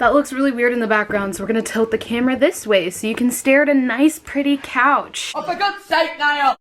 That looks really weird in the background, so we're gonna tilt the camera this way so you can stare at a nice, pretty couch. Oh, for God's sake, Niall!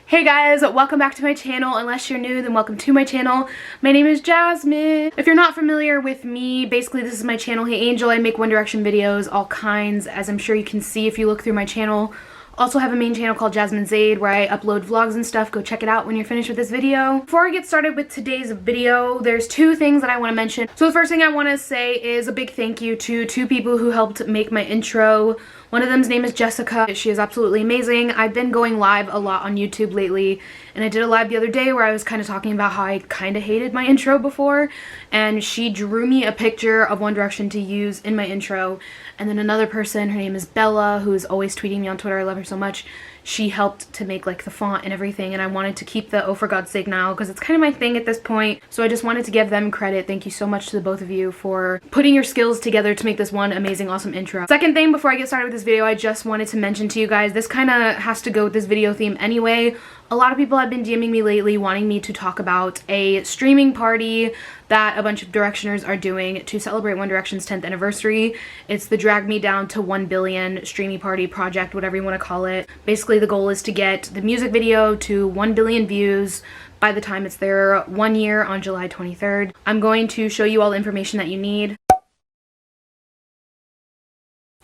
Hey guys, welcome back to my channel. Unless you're new, then welcome to my channel. My name is Jasmine. If you're not familiar with me, basically this is my channel, Hey Angel. I make One Direction videos, all kinds, as I'm sure you can see if you look through my channel. Also have a main channel called jaszade where I upload vlogs and stuff. Go check it out when you're finished with this video. Before I get started with today's video, there's two things that I want to mention. So the first thing I want to say is a big thank you to two people who helped make my intro. One of them's name is Jessica. She is absolutely amazing. I've been going live a lot on YouTube lately, and I did a live the other day where I was kind of talking about how I kind of hated my intro before, and she drew me a picture of One Direction to use in my intro. And then another person, her name is Bella, who is always tweeting me on Twitter. I love her so much. She helped to make like the font and everything, and I wanted to keep the "oh for God's sake" now because it's kind of my thing at this point. So I just wanted to give them credit. Thank you so much to the both of you for putting your skills together to make this one amazing, awesome intro. Second thing, before I get started with this video, I just wanted to mention to you guys, this kind of has to go with this video theme anyway. A lot of people have been DMing me lately wanting me to talk about a streaming party that a bunch of Directioners are doing to celebrate One Direction's 10th anniversary. It's the Drag Me Down to 1 Billion streaming party project, whatever you want to call it. Basically, the goal is to get the music video to 1 billion views by the time it's their 1 year on July 23rd. I'm going to show you all the information that you need.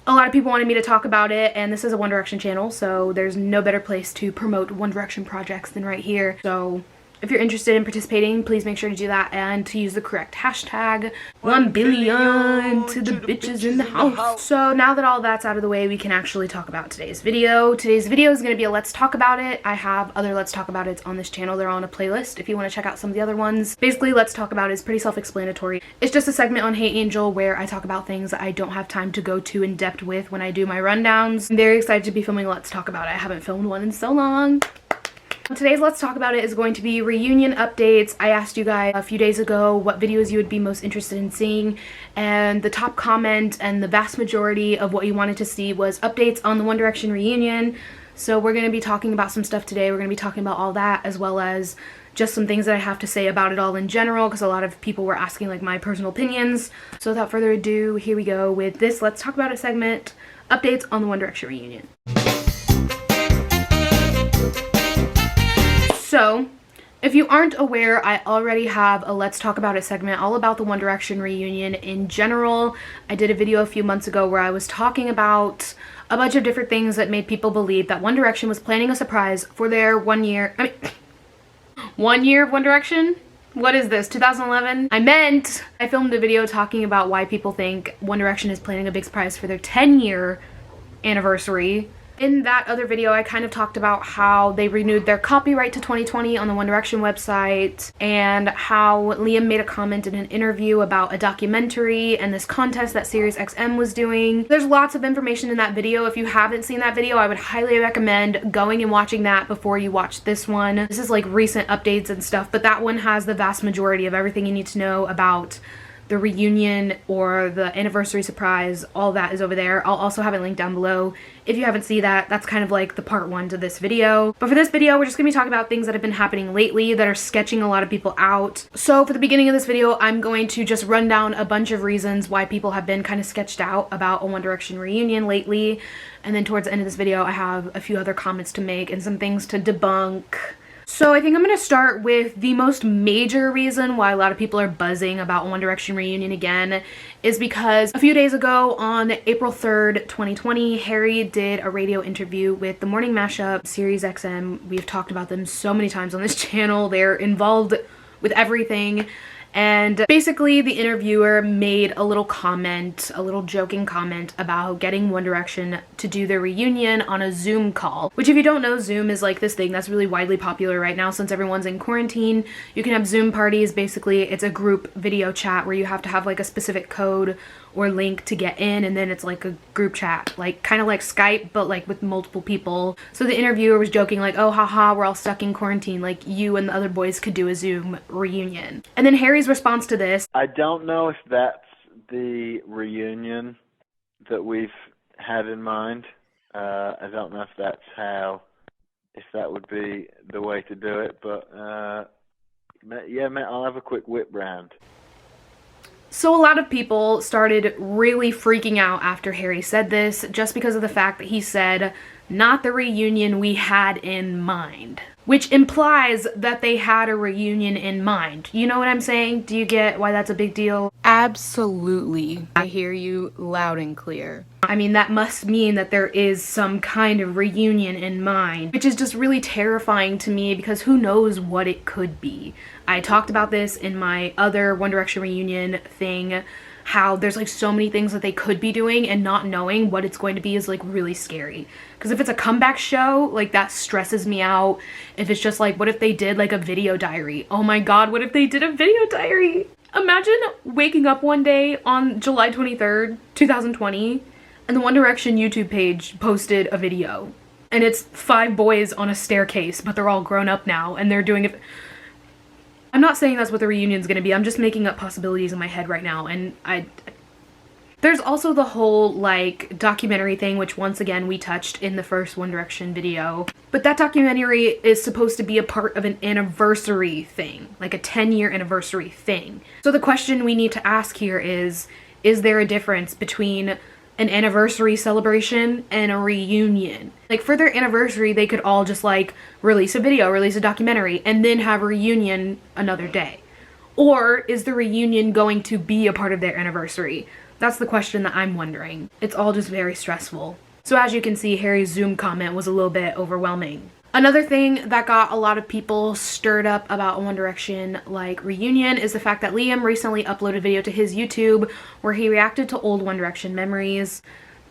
A lot of people wanted me to talk about it, and this is a One Direction channel, so there's no better place to promote One Direction projects than right here. So if you're interested in participating, please make sure to do that and to use the correct hashtag 1 billion to the bitches in the house. So now that all that's out of the way, we can actually talk about today's video. Today's video is going to be a Let's Talk About It. I have other Let's Talk About It's on this channel. They're on a playlist if you want to check out some of the other ones. Basically, Let's Talk About It is pretty self-explanatory. It's just a segment on Hey Angel where I talk about things that I don't have time to go too in depth with when I do my rundowns. I'm very excited to be filming Let's Talk About It. I haven't filmed one in so long. Today's Let's Talk About It is going to be reunion updates. I asked you guys a few days ago what videos you would be most interested in seeing, and the top comment and the vast majority of what you wanted to see was updates on the One Direction reunion. So we're going to be talking about some stuff today. We're going to be talking about all that, as well as just some things that I have to say about it all in general, because a lot of people were asking like my personal opinions. So without further ado, here we go with this Let's Talk About It segment, updates on the One Direction reunion. So, if you aren't aware, I already have a Let's Talk About It segment all about the One Direction reunion in general. I did a video a few months ago where I was talking about a bunch of different things that made people believe that One Direction was planning a surprise for their 1 year, 1 year of One Direction? What is this, 2011? I filmed a video talking about why people think One Direction is planning a big surprise for their 10-year anniversary. In that other video, I kind of talked about how they renewed their copyright to 2020 on the One Direction website, and how Liam made a comment in an interview about a documentary and this contest that Sirius XM was doing. There's lots of information in that video. If you haven't seen that video, I would highly recommend going and watching that before you watch this one. This is like recent updates and stuff, but that one has the vast majority of everything you need to know about the reunion or the anniversary surprise. All that is over there. I'll also have it linked down below if you haven't seen that. That's kind of like the part one to this video. But for this video, we're just gonna be talking about things that have been happening lately that are sketching a lot of people out. So for the beginning of this video, I'm going to just run down a bunch of reasons why people have been kind of sketched out about a One Direction reunion lately. And then towards the end of this video, I have a few other comments to make and some things to debunk. So I think I'm going to start with the most major reason why a lot of people are buzzing about One Direction reunion again is because a few days ago on April 3rd, 2020, Harry did a radio interview with the Morning Mashup, Sirius XM. We've talked about them so many times on this channel. They're involved with everything. And basically the interviewer made a little comment, a little joking comment about getting One Direction to do their reunion on a Zoom call. Which, if you don't know, Zoom is like this thing that's really widely popular right now since everyone's in quarantine. You can have Zoom parties. Basically, it's a group video chat where you have to have like a specific code or link to get in, and then it's like a group chat, like kind of like Skype but like with multiple people. So the interviewer was joking like, oh haha, we're all stuck in quarantine, like you and the other boys could do a Zoom reunion. And then Harry's response to this: I don't know if that's the reunion that we've had in mind. I don't know if that's if that would be the way to do it, but yeah, mate, I'll have a quick whip round. So a lot of people started really freaking out after Harry said this, just because of the fact that he said, "not the reunion we had in mind." Which implies that they had a reunion in mind. You know what I'm saying? Do you get why that's a big deal? Absolutely. I hear you loud and clear. I mean, that must mean that there is some kind of reunion in mind, which is just really terrifying to me because who knows what it could be. I talked about this in my other One Direction reunion thing, how there's like so many things that they could be doing, and not knowing what it's going to be is like really scary. Because if it's a comeback show, like that stresses me out. If it's just like, what if they did like a video diary? Oh my god, what if they did a video diary? Imagine waking up one day on July 23rd, 2020, and the One Direction YouTube page posted a video. And it's 5 boys on a staircase, but they're all grown up now, and they're doing it. I'm not saying that's what the reunion's gonna be, I'm just making up possibilities in my head right now, and there's also the whole, like, documentary thing, which once again we touched in the first One Direction video. But that documentary is supposed to be a part of an anniversary thing, like a 10-year anniversary thing. So the question we need to ask here is there a difference between an anniversary celebration and a reunion? Like, for their anniversary, they could all just, like, release a video, release a documentary, and then have a reunion another day. Or is the reunion going to be a part of their anniversary? That's the question that I'm wondering. It's all just very stressful. So as you can see, Harry's Zoom comment was a little bit overwhelming. Another thing that got a lot of people stirred up about a One Direction like reunion is the fact that Liam recently uploaded a video to his YouTube where he reacted to old One Direction memories.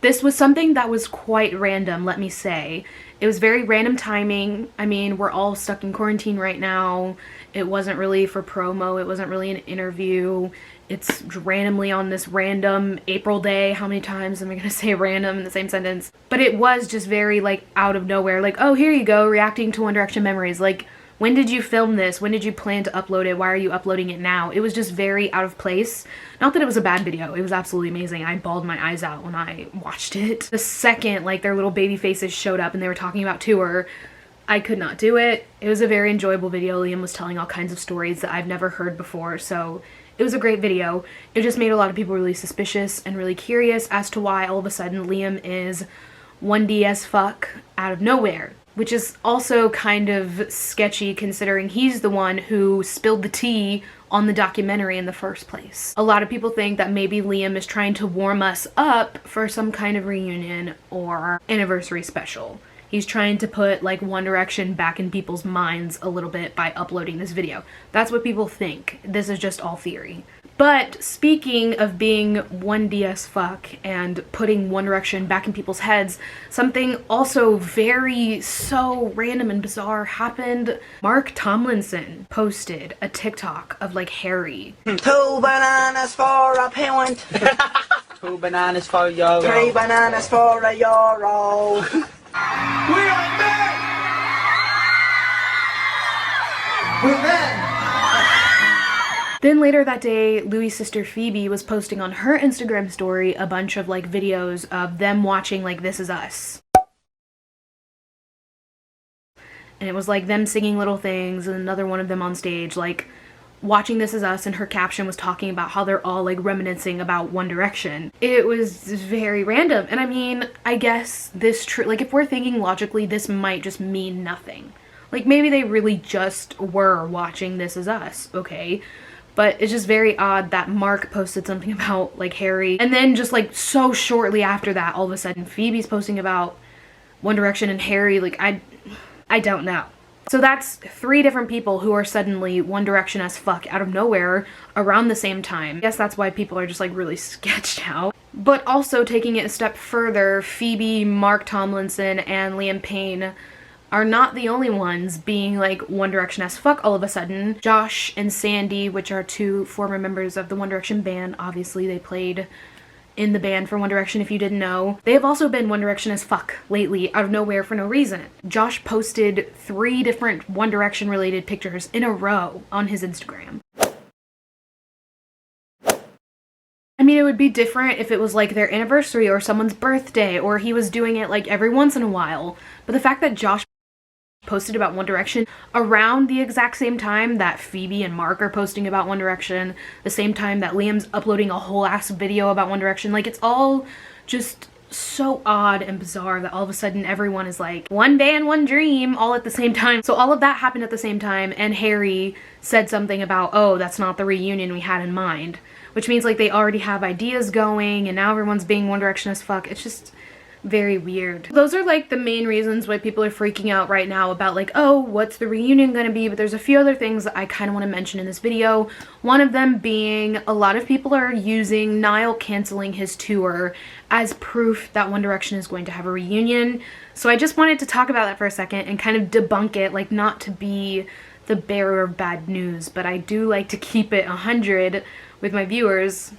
This was something that was quite random, let me say. It was very random timing. I mean, we're all stuck in quarantine right now. It wasn't really for promo. It wasn't really an interview. It's randomly on this random April day. How many times am I gonna say random in the same sentence? But it was just very, like, out of nowhere. Like, oh, here you go, reacting to One Direction memories. Like, when did you film this? When did you plan to upload it? Why are you uploading it now? It was just very out of place. Not that it was a bad video. It was absolutely amazing. I bawled my eyes out when I watched it. The second, like, their little baby faces showed up and they were talking about tour, I could not do it. It was a very enjoyable video. Liam was telling all kinds of stories that I've never heard before, so it was a great video. It just made a lot of people really suspicious and really curious as to why all of a sudden Liam is 1D as fuck out of nowhere. Which is also kind of sketchy considering he's the one who spilled the tea on the documentary in the first place. A lot of people think that maybe Liam is trying to warm us up for some kind of reunion or anniversary special. He's trying to put, like, One Direction back in people's minds a little bit by uploading this video. That's what people think. This is just all theory. But speaking of being 1D as fuck and putting One Direction back in people's heads, something also very so random and bizarre happened. Mark Tomlinson posted a TikTok of, like, Harry. 2 bananas for a pound. 2 bananas for a euro. 3 bananas for a euro. We are men! We're men! Then later that day, Louis' sister Phoebe was posting on her Instagram story a bunch of, like, videos of them watching, like, This Is Us. And it was, like, them singing little things and another one of them on stage, like, watching This Is Us, and her caption was talking about how they're all, like, reminiscing about One Direction. It was very random, and I mean, I guess this like, if we're thinking logically, this might just mean nothing. Like, maybe they really just were watching This Is Us, okay? But it's just very odd that Mark posted something about, like, Harry, and then just, like, so shortly after that, all of a sudden, Phoebe's posting about One Direction and Harry. Like, I don't know. So that's 3 different people who are suddenly One Direction as fuck out of nowhere around the same time. I guess that's why people are just, like, really sketched out. But also, taking it a step further, Phoebe, Mark Tomlinson, and Liam Payne are not the only ones being, like, One Direction as fuck all of a sudden. Josh and Sandy, which are 2 former members of the One Direction band, obviously they played in the band for One Direction if you didn't know. They have also been One Direction as fuck lately, out of nowhere for no reason. Josh posted 3 different One Direction related pictures in a row on his Instagram. I mean, it would be different if it was, like, their anniversary or someone's birthday, or he was doing it, like, every once in a while. But the fact that Josh posted about One Direction around the exact same time that Phoebe and Mark are posting about One Direction, the same time that Liam's uploading a whole ass video about One Direction. Like, it's all just so odd and bizarre that all of a sudden everyone is like, one band, one dream, all at the same time. So all of that happened at the same time, and Harry said something about, oh, that's not the reunion we had in mind, which means like they already have ideas going and now everyone's being One Direction as fuck. It's just very weird. Those are like the main reasons why people are freaking out right now about like, oh, what's the reunion gonna be? But there's a few other things that I kind of want to mention in this video. One of them being a lot of people are using Niall canceling his tour as proof that One Direction is going to have a reunion. So I just wanted to talk about that for a second and kind of debunk it, like not to be the bearer of bad news, but I do like to keep it 100 with my viewers.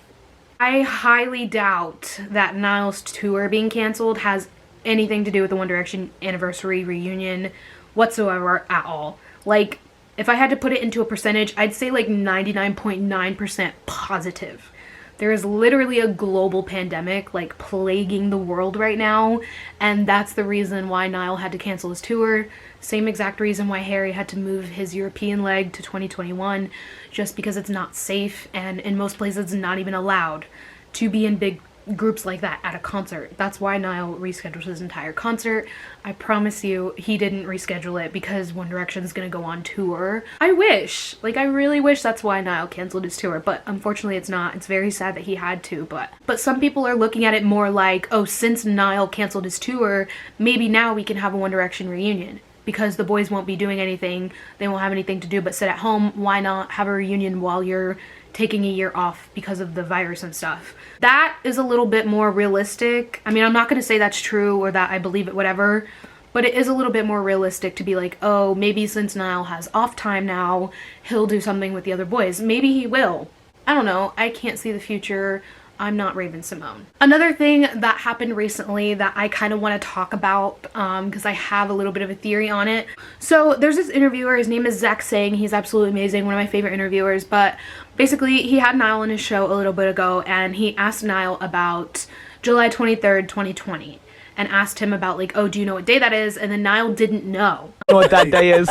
I highly doubt that Niall's tour being canceled has anything to do with the One Direction anniversary reunion whatsoever at all. Like, if I had to put it into a percentage, I'd say like 99.9% positive. There is literally a global pandemic like plaguing the world right now, and that's the reason why Niall had to cancel his tour. Same exact reason why Harry had to move his European leg to 2021, just because it's not safe, and in most places it's not even allowed to be in big groups like that at a concert. That's why Niall rescheduled his entire concert. I promise you, he didn't reschedule it because One Direction's gonna go on tour. I wish, like I really wish that's why Niall canceled his tour, but unfortunately it's not. It's very sad that he had to, but some people are looking at it more like, oh, since Niall canceled his tour, maybe now we can have a One Direction reunion. Because the boys won't be doing anything, they won't have anything to do but sit at home, why not have a reunion while you're taking a year off because of the virus and stuff? That is a little bit more realistic. I mean, I'm not gonna say that's true or that I believe it, whatever, but it is a little bit more realistic to be like, oh, maybe since Niall has off time now, he'll do something with the other boys. Maybe he will. I don't know, I can't see the future. I'm not Raven-Symoné. Another thing that happened recently that I kind of want to talk about because I have a little bit of a theory on it. So there's this interviewer, his name is Zach Sang. He's absolutely amazing, one of my favorite interviewers, but basically he had Niall on his show a little bit ago and he asked Niall about July 23rd, 2020 and asked him about like, oh, do you know what day that is? And then Niall didn't know. Know what that day is?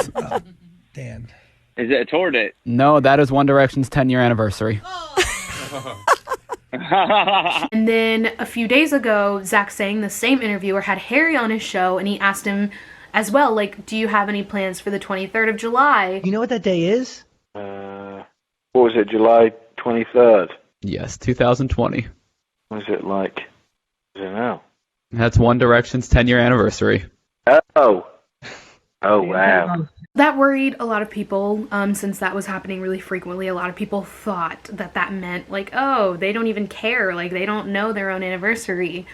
Dan. Is it a tour date? No, that is One Direction's 10-year anniversary. And then a few days ago, Zach Sang, the same interviewer, had Harry on his show and he asked him as well, like, do you have any plans for the 23rd of July? You know what that day is? What was it, July 23rd? Yes, 2020. Was it like, I don't know. That's One Direction's 10-year anniversary. Oh. Oh, wow. That worried a lot of people since that was happening really frequently. A lot of people thought that that meant like, oh, they don't even care, like they don't know their own anniversary.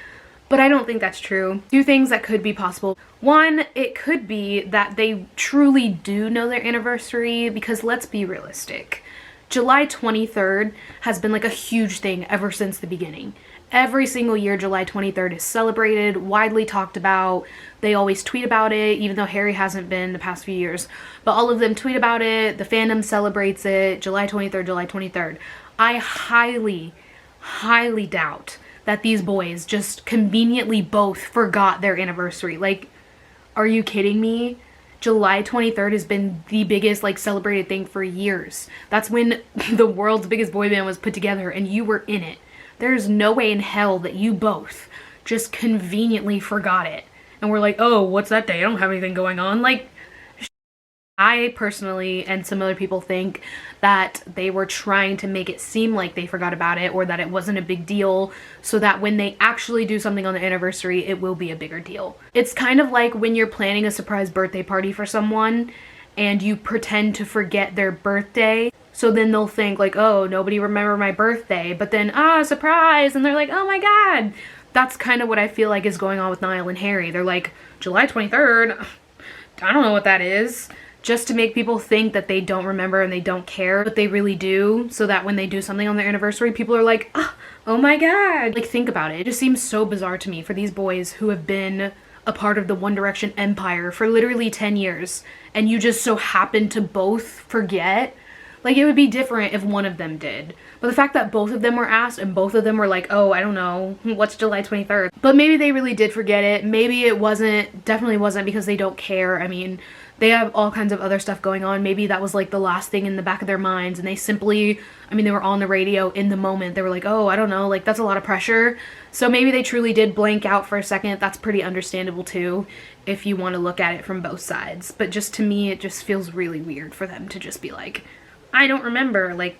But I don't think that's true. Two things that could be possible. One, it could be that they truly do know their anniversary because let's be realistic. July 23rd has been like a huge thing ever since the beginning. Every single year, July 23rd is celebrated, widely talked about. They always tweet about it, even though Harry hasn't been the past few years. But all of them tweet about it. The fandom celebrates it. July 23rd, July 23rd. I highly, highly doubt that these boys just conveniently both forgot their anniversary. Like, are you kidding me? July 23rd has been the biggest like celebrated thing for years. That's when the world's biggest boy band was put together and you were in it. There's no way in hell that you both just conveniently forgot it. And we're like, oh, what's that day? I don't have anything going on. Like, I personally and some other people think that they were trying to make it seem like they forgot about it or that it wasn't a big deal so that when they actually do something on their anniversary, it will be a bigger deal. It's kind of like when you're planning a surprise birthday party for someone and you pretend to forget their birthday. So then they'll think like, oh, nobody remembered my birthday, but then, surprise, and they're like, oh my god. That's kind of what I feel like is going on with Niall and Harry. They're like, July 23rd? I don't know what that is. Just to make people think that they don't remember and they don't care, but they really do, so that when they do something on their anniversary, people are like, oh my god. Like, think about it. It just seems so bizarre to me for these boys who have been a part of the One Direction empire for literally 10 years, and you just so happen to both forget. Like, it would be different if one of them did. But the fact that both of them were asked and both of them were like, oh, I don't know, what's July 23rd? But maybe they really did forget it. Maybe it definitely wasn't because they don't care. I mean, They have all kinds of other stuff going on. Maybe that was like the last thing in the back of their minds, and they simply, I mean, they were on the radio in the moment. They were like, oh, I don't know, like that's a lot of pressure. So maybe they truly did blank out for a second. That's pretty understandable too, if you want to look at it from both sides. But just to me, it just feels really weird for them to just be like, I don't remember, like,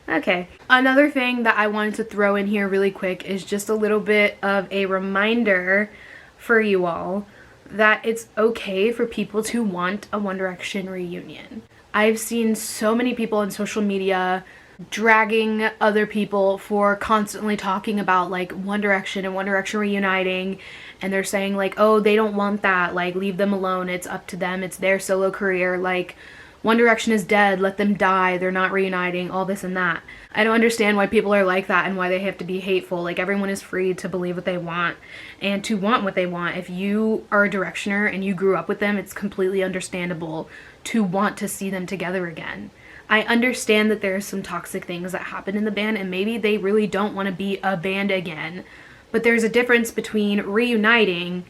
okay. Another thing that I wanted to throw in here really quick is just a little bit of a reminder for you all that it's okay for people to want a One Direction reunion. I've seen so many people on social media dragging other people for constantly talking about like One Direction and One Direction reuniting, and they're saying like, oh, they don't want that, like leave them alone, it's up to them, it's their solo career, like One Direction is dead, let them die, they're not reuniting, all this and that. I don't understand why people are like that and why they have to be hateful. Like, everyone is free to believe what they want and to want what they want. If you are a Directioner and you grew up with them, it's completely understandable to want to see them together again. I understand that there's some toxic things that happen in the band and maybe they really don't want to be a band again, but there's a difference between reuniting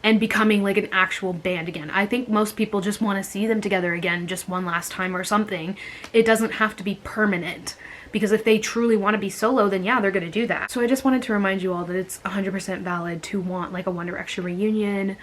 and becoming like an actual band again. I think most people just want to see them together again just one last time or something. It doesn't have to be permanent, because if they truly want to be solo, then yeah, they're gonna do that. So I just wanted to remind you all that it's 100% valid to want like a One Direction reunion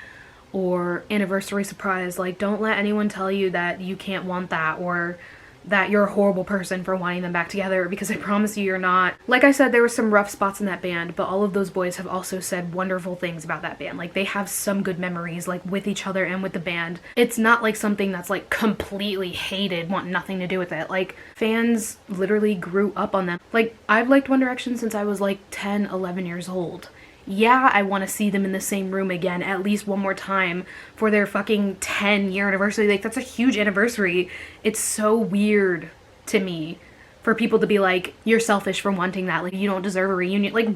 or anniversary surprise. Like, don't let anyone tell you that you can't want that or that you're a horrible person for wanting them back together, because I promise you, you're not. Like I said, there were some rough spots in that band, but all of those boys have also said wonderful things about that band. Like, they have some good memories, like with each other and with the band. It's not like something that's like completely hated, want nothing to do with it. Like, fans literally grew up on them. Like, I've liked One Direction since I was like 10, 11 years old. Yeah, I want to see them in the same room again at least one more time for their fucking 10-year anniversary. Like, that's a huge anniversary. It's so weird to me for people to be like, you're selfish for wanting that. Like, you don't deserve a reunion. Like,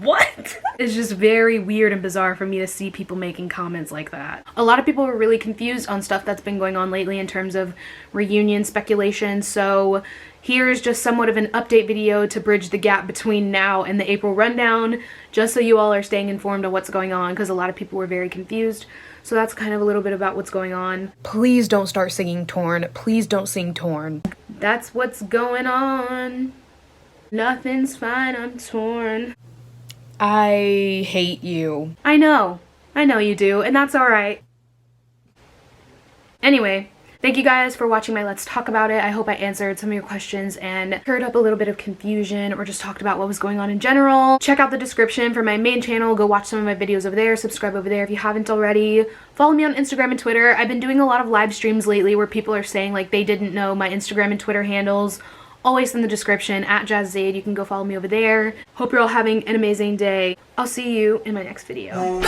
what? It's just very weird and bizarre for me to see people making comments like that. A lot of people were really confused on stuff that's been going on lately in terms of reunion speculation, so here's just somewhat of an update video to bridge the gap between now and the April rundown, just so you all are staying informed on what's going on, because a lot of people were very confused. So that's kind of a little bit about what's going on. Please don't start singing Torn. Please don't sing Torn. That's what's going on. Nothing's fine, I'm torn. I hate you. I know you do, and that's alright. Anyway, thank you guys for watching my Let's Talk About It. I hope I answered some of your questions and cleared up a little bit of confusion or just talked about what was going on in general. Check out the description for my main channel. Go watch some of my videos over there. Subscribe over there if you haven't already. Follow me on Instagram and Twitter. I've been doing a lot of live streams lately where people are saying like they didn't know my Instagram and Twitter handles. Always in the description, at jaszade. You can go follow me over there. Hope you're all having an amazing day. I'll see you in my next video.